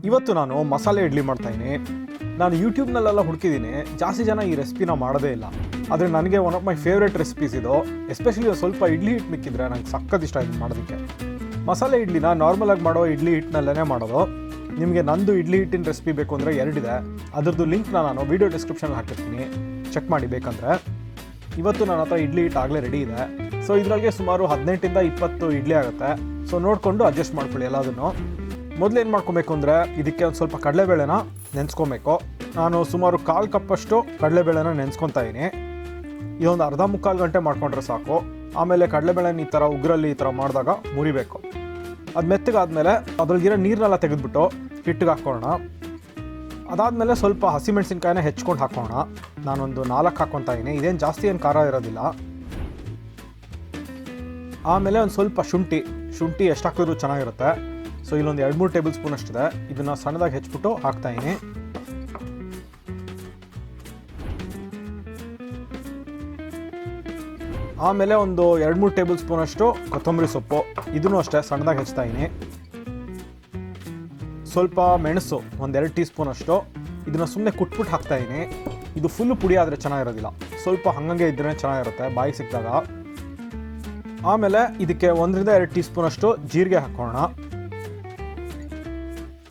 ಇವತ್ತು ನಾನು ಮಸಾಲೆ ಇಡ್ಲಿ ಮಾಡ್ತಾಯಿದ್ದೀನಿ. ನಾನು ಯೂಟ್ಯೂಬ್ನಲ್ಲೆಲ್ಲ ಹುಡುಕಿದ್ದೀನಿ, ಜಾಸ್ತಿ ಜನ ಈ ರೆಸಿಪಿನ ಮಾಡೋದೇ ಇಲ್ಲ. ಆದರೆ ನನಗೆ one of my favourite recipes ಇದು. ಎಸ್ಪೆಷಲಿ ಸ್ವಲ್ಪ ಇಡ್ಲಿ ಹಿಟ್ಟು ಮಿಕ್ಕಿದ್ರೆ ನಂಗೆ ಸಖತ್ ಇಷ್ಟ ಇದು ಮಾಡೋದಕ್ಕೆ. ಮಸಾಲೆ ಇಡ್ಲಿನ ನಾರ್ಮಲಾಗಿ ಮಾಡೋ ಇಡ್ಲಿ ಹಿಟ್ಟಿನಲ್ಲೇ ಮಾಡೋದು. ನಿಮಗೆ ನಂದು ಇಡ್ಲಿ ಹಿಟ್ಟಿನ ರೆಸಿಪಿ ಬೇಕು ಅಂದರೆ ಎರಡಿದೆ, ಅದರದ್ದು ಲಿಂಕ್ನ ನಾನು ವೀಡಿಯೋ ಡಿಸ್ಕ್ರಿಪ್ಷನ್ಗೆ ಹಾಕಿರ್ತೀನಿ, ಚೆಕ್ ಮಾಡಿ ಬೇಕಂದರೆ. ಇವತ್ತು ನನ್ನ ಹತ್ರ ಇಡ್ಲಿ ಹಿಟ್ಟು ಆಗಲೇ ರೆಡಿ ಇದೆ. ಸೊ ಇದರಲ್ಲಿ ಸುಮಾರು 18 ಇಂದ 20 ಇಡ್ಲಿ ಆಗುತ್ತೆ. ಸೊ ನೋಡಿಕೊಂಡು ಅಡ್ಜಸ್ಟ್ ಮಾಡ್ಕೊಳ್ಳಿ ಎಲ್ಲದನ್ನು. ಮೊದಲು ಏನು ಮಾಡ್ಕೊಬೇಕು ಅಂದರೆ ಇದಕ್ಕೆ ಒಂದು ಸ್ವಲ್ಪ ಕಡಲೆಬೇಳೆನ ನೆನೆಸ್ಕೊಬೇಕು. ನಾನು ಸುಮಾರು 1/4 ಕಪ್ಪಷ್ಟು ಕಡಲೆಬೇಳೆನ ನೆನೆಸ್ಕೊತಾ ಇದ್ದೀನಿ. ಇದೊಂದು ಅರ್ಧ ಮುಕ್ಕಾಲು ಗಂಟೆ ಮಾಡ್ಕೊಂಡ್ರೆ ಸಾಕು. ಆಮೇಲೆ ಕಡಲೆಬೇಳೆನ ಈ ಥರ ಉಗ್ರಲ್ಲಿ ಈ ಥರ ಮಾಡಿದಾಗ ಮುರಿಬೇಕು. ಅದು ಮೆತ್ತಗಾದ್ಮೇಲೆ ಅದ್ರಲ್ಲಿರೋ ನೀರನ್ನೆಲ್ಲ ತೆಗೆದುಬಿಟ್ಟು ಹಿಟ್ಟಿಗೆ ಹಾಕ್ಕೊಳ್ಳೋಣ. ಅದಾದಮೇಲೆ ಸ್ವಲ್ಪ ಹಸಿಮೆಣಸಿನ್ಕಾಯಿನ ಹೆಚ್ಕೊಂಡು ಹಾಕೋಣ. ನಾನೊಂದು 4 ಹಾಕ್ಕೊತಾ ಇದ್ದೀನಿ. ಇದೇನು ಜಾಸ್ತಿ ಏನು ಖಾರ ಇರೋದಿಲ್ಲ. ಆಮೇಲೆ ಒಂದು ಸ್ವಲ್ಪ ಶುಂಠಿ ಎಷ್ಟು ಹಾಕಿದ್ರೂ ಚೆನ್ನಾಗಿರುತ್ತೆ. ಸೊ ಇಲ್ಲೊಂದು 2-3 ಟೇಬಲ್ ಸ್ಪೂನ್ ಅಷ್ಟಿದೆ. ಇದನ್ನು ಸಣ್ಣದಾಗಿ ಹೆಚ್ಚಿಬಿಟ್ಟು ಹಾಕ್ತಾಯಿದ್ದೀನಿ. ಆಮೇಲೆ ಒಂದು 2-3 ಟೇಬಲ್ ಸ್ಪೂನ್ ಅಷ್ಟು ಕೊತ್ತಂಬರಿ ಸೊಪ್ಪು, ಇದನ್ನು ಅಷ್ಟೇ ಸಣ್ಣದಾಗಿ ಹೆಚ್ಚುತ್ತಾಯಿದ್ದೀನಿ. ಸ್ವಲ್ಪ ಮೆಣಸು, ಒಂದು 2 ಟೀ ಸ್ಪೂನ್ ಅಷ್ಟು, ಇದನ್ನು ಸುಮ್ಮನೆ ಕುಟ್ಬಿಟ್ಟು ಹಾಕ್ತಾಯಿದ್ದೀನಿ. ಇದು ಫುಲ್ಲು ಪುಡಿ ಆದರೆ ಚೆನ್ನಾಗಿರೋದಿಲ್ಲ, ಸ್ವಲ್ಪ ಹಾಗೆ ಇದ್ದರೆ ಚೆನ್ನಾಗಿರುತ್ತೆ ಬಾಯಿಗೆ ಸಿಕ್ಕಿದಾಗ. ಆಮೇಲೆ ಇದಕ್ಕೆ 1 2 ಟೀ ಸ್ಪೂನ್ ಅಷ್ಟು ಜೀರಿಗೆ ಹಾಕೋಣ.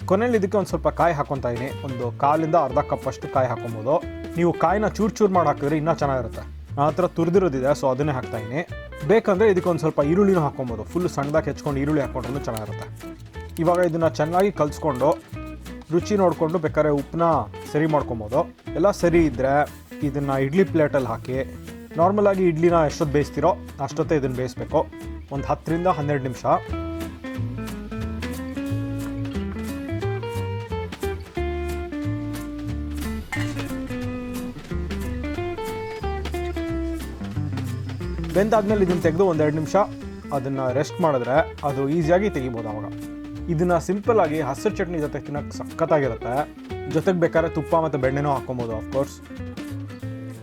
ಕೊನೆಯಲ್ಲಿ ಇದಕ್ಕೆ ಒಂದು ಸ್ವಲ್ಪ ಕಾಯಿ ಹಾಕೊತಾ ಇದ್ದೀನಿ. ಒಂದು 1/4 ಇಂದ ಅರ್ಧ ಕಪ್ ಅಷ್ಟು ಕಾಯಿ ಹಾಕೊಬೋದು. ನೀವು ಕಾಯಿನ ಚೂರು ಮಾಡಿ ಹಾಕಿದ್ರೆ ಇನ್ನೂ ಚೆನ್ನಾಗಿರುತ್ತೆ. ನನ್ನ ಹತ್ರ ತುರಿದಿರೋದಿದೆ, ಸೊ ಅದನ್ನೇ ಹಾಕ್ತಾಯಿದ್ದೀನಿ. ಬೇಕಂದರೆ ಇದಕ್ಕೆ ಒಂದು ಸ್ವಲ್ಪ ಈರುಳ್ಳಿನೂ ಹಾಕೊಬೋದು. ಫುಲ್ ಸಣ್ಣದಾಗಿ ಹೆಚ್ಕೊಂಡು ಈರುಳ್ಳಿ ಹಾಕ್ಕೊಂಡ್ರೂ ಚೆನ್ನಾಗಿರುತ್ತೆ. ಇವಾಗ ಇದನ್ನು ಚೆನ್ನಾಗಿ ಕಲಿಸ್ಕೊಂಡು ರುಚಿ ನೋಡಿಕೊಂಡು ಬೇಕಾದ್ರೆ ಉಪ್ಪನ್ನ ಸರಿ ಮಾಡ್ಕೊಬೋದು. ಎಲ್ಲ ಸರಿ ಇದ್ದರೆ ಇದನ್ನು ಇಡ್ಲಿ ಪ್ಲೇಟಲ್ಲಿ ಹಾಕಿ ನಾರ್ಮಲಾಗಿ ಇಡ್ಲಿನ ಎಷ್ಟೊತ್ತು ಬೇಯಿಸ್ತೀರೋ ಅಷ್ಟೊತ್ತೇ ಇದನ್ನು ಬೇಯಿಸ್ಬೇಕು. ಒಂದು 10 ರಿಂದ 12 ನಿಮಿಷ. ಬೆಂದಾದ್ಮೇಲೆ ಇದನ್ನು ತೆಗೆದು 1-2 ನಿಮಿಷ ಅದನ್ನು ರೆಸ್ಟ್ ಮಾಡಿದ್ರೆ ಅದು ಈಸಿಯಾಗಿ ತೆಗಿಬೋದು. ಆವಾಗ ಇದನ್ನು ಸಿಂಪಲ್ಲಾಗಿ ಹಸಿರು ಚಟ್ನಿ ಜೊತೆ ತಿನ್ನೋಕ್ಕೆ ಸಖತ್ತಾಗಿರುತ್ತೆ. ಜೊತೆಗೆ ಬೇಕಾದ್ರೆ ತುಪ್ಪ ಮತ್ತು ಬೆಣ್ಣೆನೂ ಹಾಕ್ಕೊಬೋದು ಆಫ್ಕೋರ್ಸ್.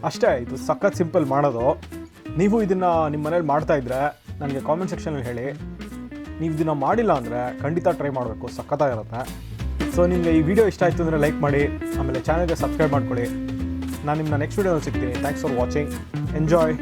ಅಷ್ಟೇ, ಇದು ಸಖತ್ ಸಿಂಪಲ್ ಮಾಡೋದು. ನೀವು ಇದನ್ನು ನಿಮ್ಮ ಮನೇಲಿ ಮಾಡ್ತಾಯಿದ್ರೆ ನನಗೆ ಕಾಮೆಂಟ್ ಸೆಕ್ಷನಲ್ಲಿ ಹೇಳಿ. ನೀವು ಇದನ್ನು ಮಾಡಿಲ್ಲ ಅಂದರೆ ಖಂಡಿತ ಟ್ರೈ ಮಾಡಬೇಕು, ಸಖತ್ತಾಗಿರುತ್ತೆ. ಸೊ ನಿಮಗೆ ಈ ವಿಡಿಯೋ ಇಷ್ಟ ಆಯಿತು ಅಂದರೆ ಲೈಕ್ ಮಾಡಿ, ಆಮೇಲೆ ಚಾನಲ್ಗೆ ಸಬ್ಸ್ಕ್ರೈಬ್ ಮಾಡ್ಕೊಳ್ಳಿ. ನಾನು ನಿಮ್ಮನ್ನ ನೆಕ್ಸ್ಟ್ ವಿಡಿಯೋದಲ್ಲಿ ಸಿಗ್ತೀನಿ. Thanks for watching. ಎಂಜಾಯ್.